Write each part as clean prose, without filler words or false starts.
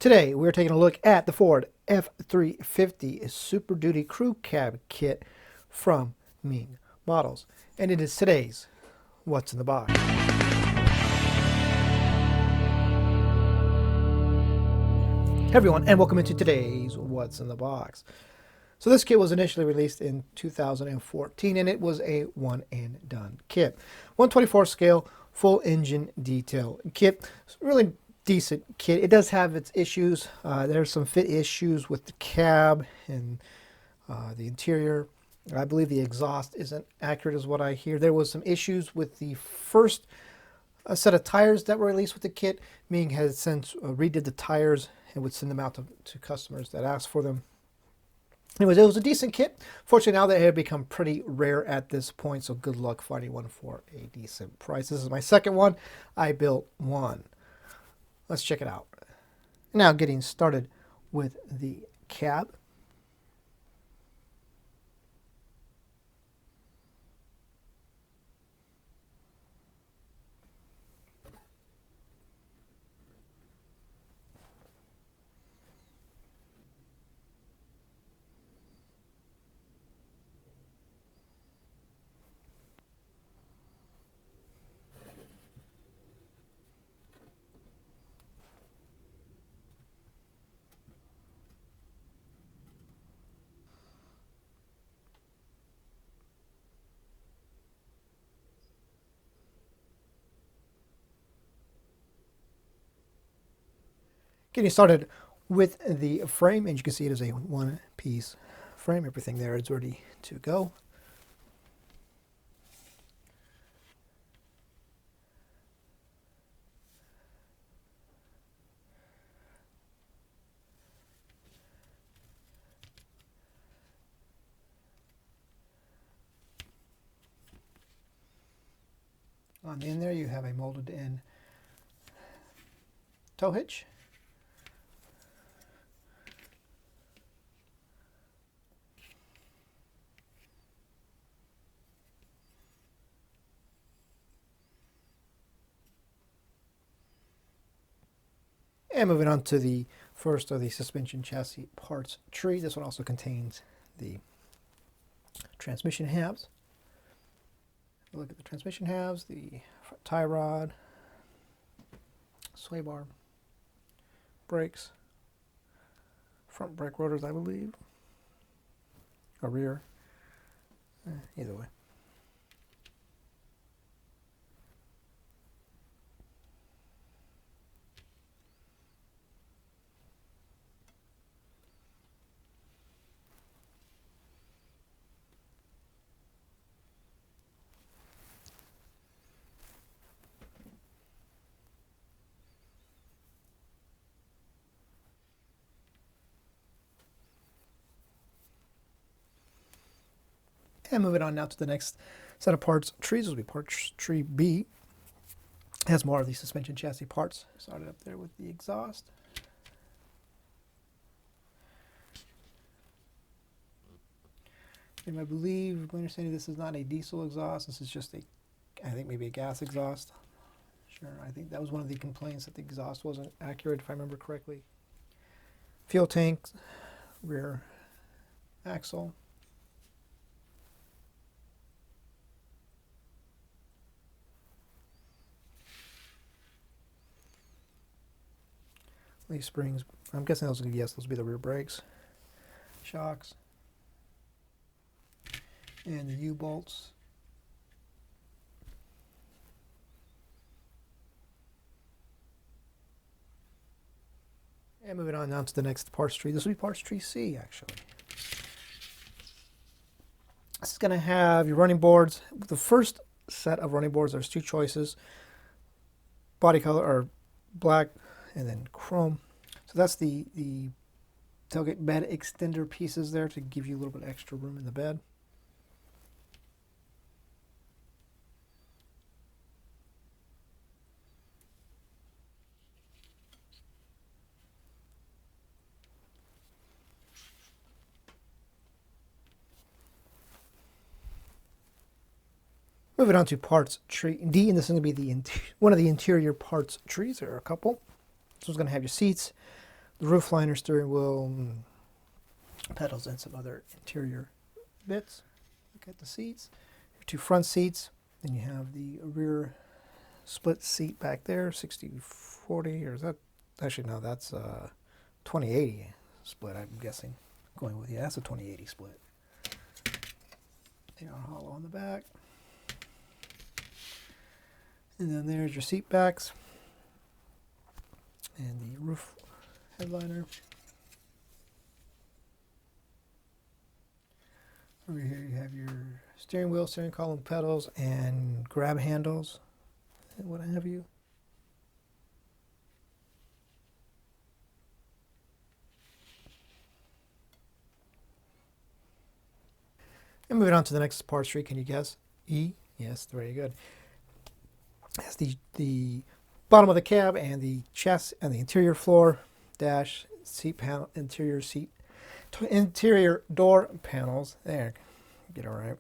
Today we're taking a look at the Ford F350 Super Duty Crew Cab Kit from Meng Models. And it is today's What's in the Box. Hey everyone, and welcome into today's What's in the Box. So this kit was initially released in 2014 and it was a one and done kit. 124 scale, full engine detail kit. It's really decent kit. It does have its issues. There's some fit issues with the cab and the interior. I believe the exhaust isn't accurate is what I hear. There was some issues with the first set of tires that were released with the kit. Meng has since redid the tires and would send them out to customers that asked for them. Anyways, it was a decent kit. Fortunately, now they have become pretty rare at this point, so good luck finding one for a decent price. This is my second one. I built one. Let's check it out. Now getting started with the cab. Getting started with the frame, and you can see it is a one-piece frame. Everything there is ready to go. On the end there, you have a molded in tow hitch. And moving on to the first of the suspension chassis parts tree. This one also contains the transmission halves. Look at the transmission halves, the front tie rod, sway bar, brakes, front brake rotors, I believe, or rear, either way. And moving on now to the next set of parts trees. This will be parts tree B. It has more of the suspension chassis parts. Started up there with the exhaust. And I believe, my understanding, this is not a diesel exhaust. This is just I think maybe a gas exhaust. Sure, I think that was one of the complaints, that the exhaust wasn't accurate, if I remember correctly. Fuel tank, rear axle. These springs, I'm guessing those will be the rear brakes, shocks, and the U-bolts. And moving on now to the next parts tree. This will be parts tree C, actually. This is going to have your running boards. The first set of running boards, there's two choices. Body color, or black, and then chrome. So that's the tailgate bed extender pieces there to give you a little bit extra room in the bed. Moving on to parts tree D, and this is going to be one of the interior parts trees. There are a couple. This one's going to have your seats, the roof liner, steering wheel, pedals, and some other interior bits. Look at the seats. Your two front seats. Then you have the rear split seat back there, 60/40, or is that, actually no, that's 20/80 split, I'm guessing. Going with, yeah, that's a 20/80 split. They are hollow on the back. And then there's your seat backs and the roof headliner. Over here you have your steering wheel, steering column, pedals, and grab handles, and what have you. And moving on to the next parts tree, can you guess? E? Yes, very good. That's the bottom of the cab and the chassis and the interior floor, dash, seat panel, interior door panels. There, get it right.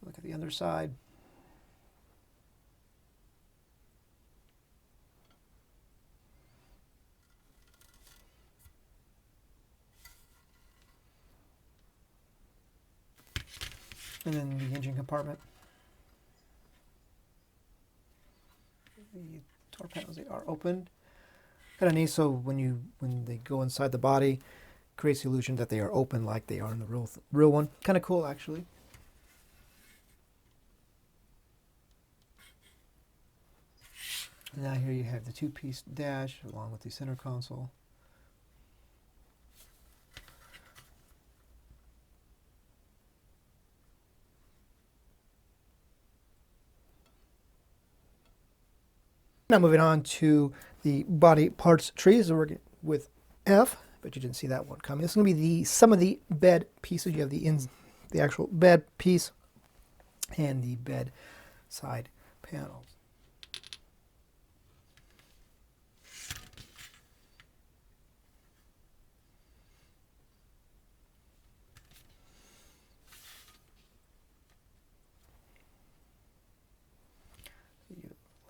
Look at the underside. And then the engine compartment. The door panels, they are opened. Kind of neat, so when they go inside the body, creates the illusion that they are open like they are in the real one. Kind of cool, actually. And now here you have the two-piece dash along with the center console. Now moving on to the body parts trees. So we're working with F, but you didn't see that one coming. This is going to be some of the bed pieces. You have the actual bed piece and the bed side panels.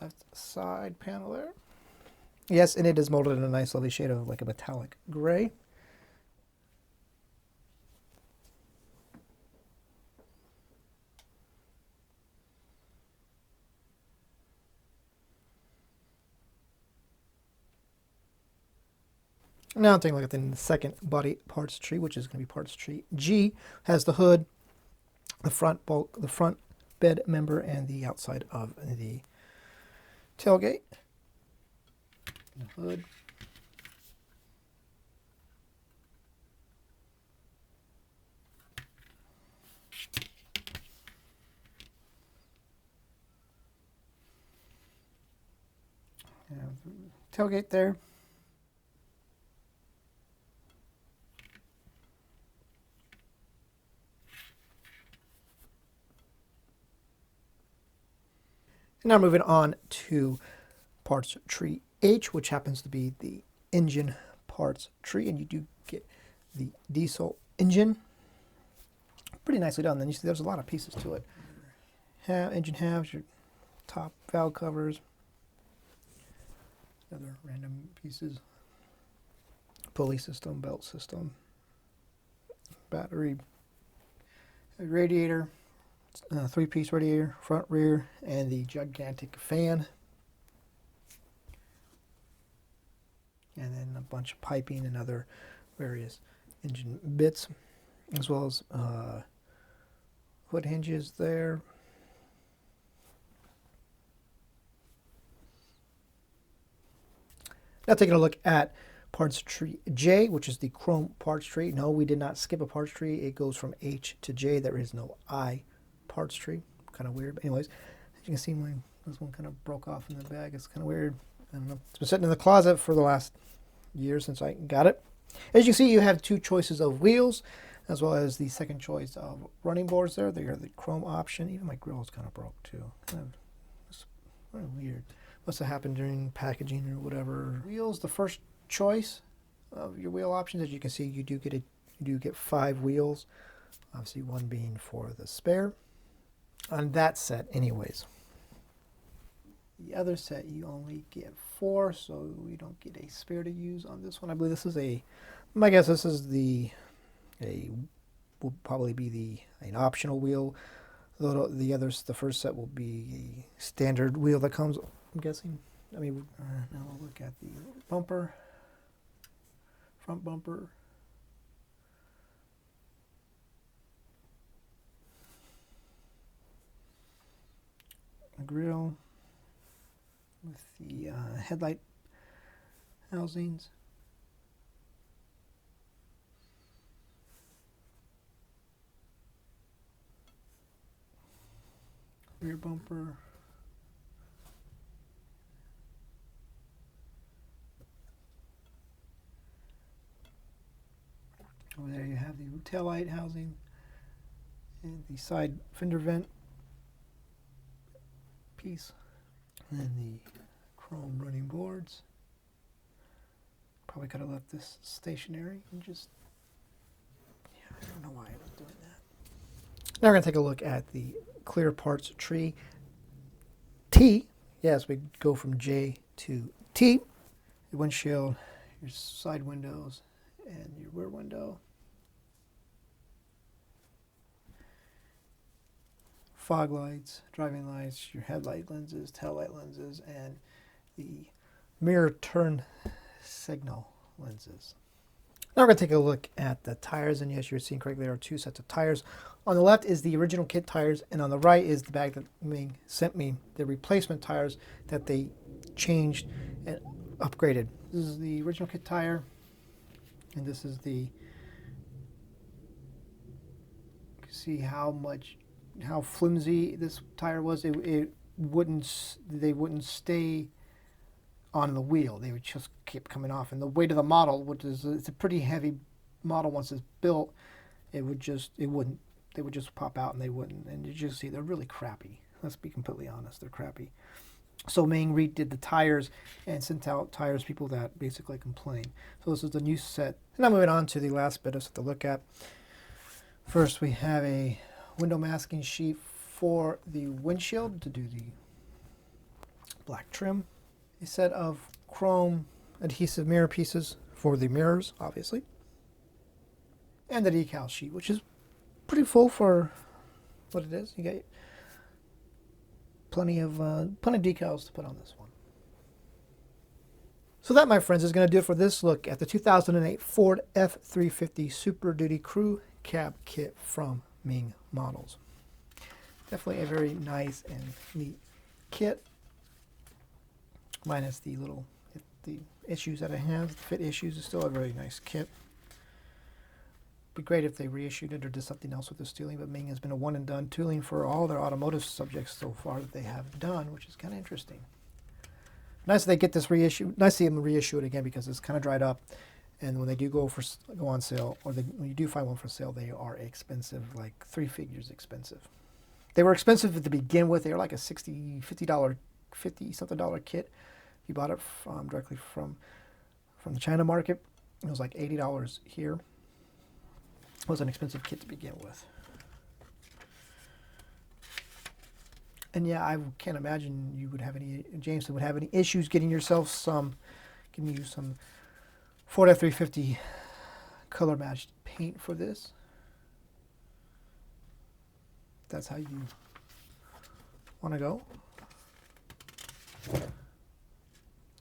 Left side panel there. Yes, and it is molded in a nice lovely shade of like a metallic gray. Now taking a look at the second body parts tree, which is going to be parts tree G. Has the hood, the front bulk, the front bed member, and the outside of the tailgate. The hood. Tailgate there. Now moving on to parts tree H, which happens to be the engine parts tree, and you do get the diesel engine. Pretty nicely done. Then you see there's a lot of pieces to it. Engine halves, your top valve covers, other random pieces, pulley system, belt system, battery, radiator, three-piece radiator, front, rear, and the gigantic fan. And then a bunch of piping and other various engine bits, as well as hood hinges there. Now taking a look at parts tree J, which is the chrome parts tree. No, we did not skip a parts tree. It goes from H to J. There is no I parts tree. Kind of weird. But anyways, as you can see, this one kind of broke off in the bag. It's kind of weird. I don't know. It's been sitting in the closet for the last year since I got it. As you can see, you have two choices of wheels, as well as the second choice of running boards there. They are the chrome option. Even my grill is kind of broke too. It's kind of weird. Must have happened during packaging or whatever. Wheels, the first choice of your wheel options. As you can see, you do get 5 wheels. Obviously, one being for the spare. On that set, anyways. The other set, you only get 124, so we don't get a spare to use on this one. I believe this is my guess this is will probably be an optional wheel. The first set will be a standard wheel that comes, I'm guessing. I mean, now we'll look at the bumper, front bumper. A grill with the headlight housings. Rear bumper. Over there you have the taillight housing and the side fender vent piece. And then the chrome running boards. Probably could have left this stationary and just, yeah, I don't know why I was doing that. Now we're going to take a look at the clear parts tree. T, yes, we go from J to T. The windshield, your side windows, and your rear window. Fog lights, driving lights, your headlight lenses, tail light lenses, and the mirror turn signal lenses. Now we're going to take a look at the tires, and yes, you're seeing correctly, there are two sets of tires. On the left is the original kit tires, and on the right is the bag that Meng sent me, the replacement tires that they changed and upgraded. This is the original kit tire, and this is the, you can see how flimsy this tire was. They wouldn't stay on the wheel. They would just keep coming off. And the weight of the model, which is, it's a pretty heavy model once it's built, they would just pop out and they wouldn't. And you just see they're really crappy. Let's be completely honest, they're crappy. So Meng redid the tires and sent out tires people that basically complain. So this is the new set. And now moving on to the last bit of to look at. First we have a window masking sheet for the windshield to do the black trim. A set of chrome adhesive mirror pieces for the mirrors, obviously. And the decal sheet, which is pretty full for what it is. You get plenty of decals to put on this one. So that, my friends, is going to do it for this look at the 2008 Ford F350 Super Duty Crew Cab Kit from Meng Models. Definitely a very nice and neat kit. Minus the issues that it has. The fit issues is still a very nice kit. Be great if they reissued it or did something else with the tooling, but Meng has been a one and done tooling for all their automotive subjects so far that they have done, which is kind of interesting. Nice that they get this reissue. Nice to see them reissue it again because it's kind of dried up, and when they do go on sale, or when you do find one for sale, they are expensive, like 3 figures expensive. They were expensive to begin with. They were like a $50-something kit. You bought it directly from the China market. It was like $80 here. It was an expensive kit to begin with. And yeah, I can't imagine Jameson would have any issues getting you some Ford F350 color matched paint for this. That's how you want to go.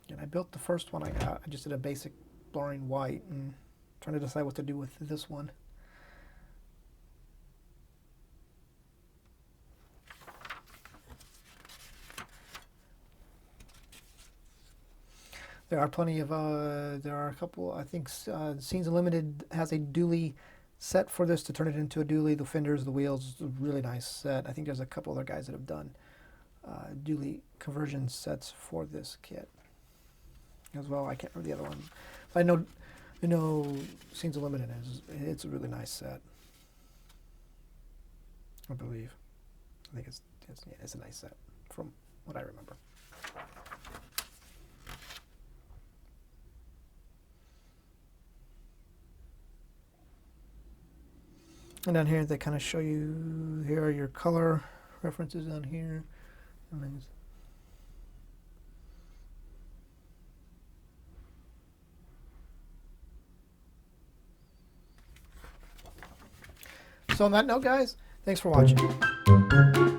And I built the first one I got. I just did a basic boring white and trying to decide what to do with this one. There are plenty of, there are a couple, I think Scenes Unlimited has a dually set for this to turn it into a dually. The fenders, the wheels, a really nice set. I think there's a couple other guys that have done dually conversion sets for this kit as well. I can't remember the other one. But I know Scenes Unlimited it's a really nice set, I believe. I think it's a nice set from what I remember. And down here they kind of show you, here are your color references down here. And then So on that note, guys, thanks for watching.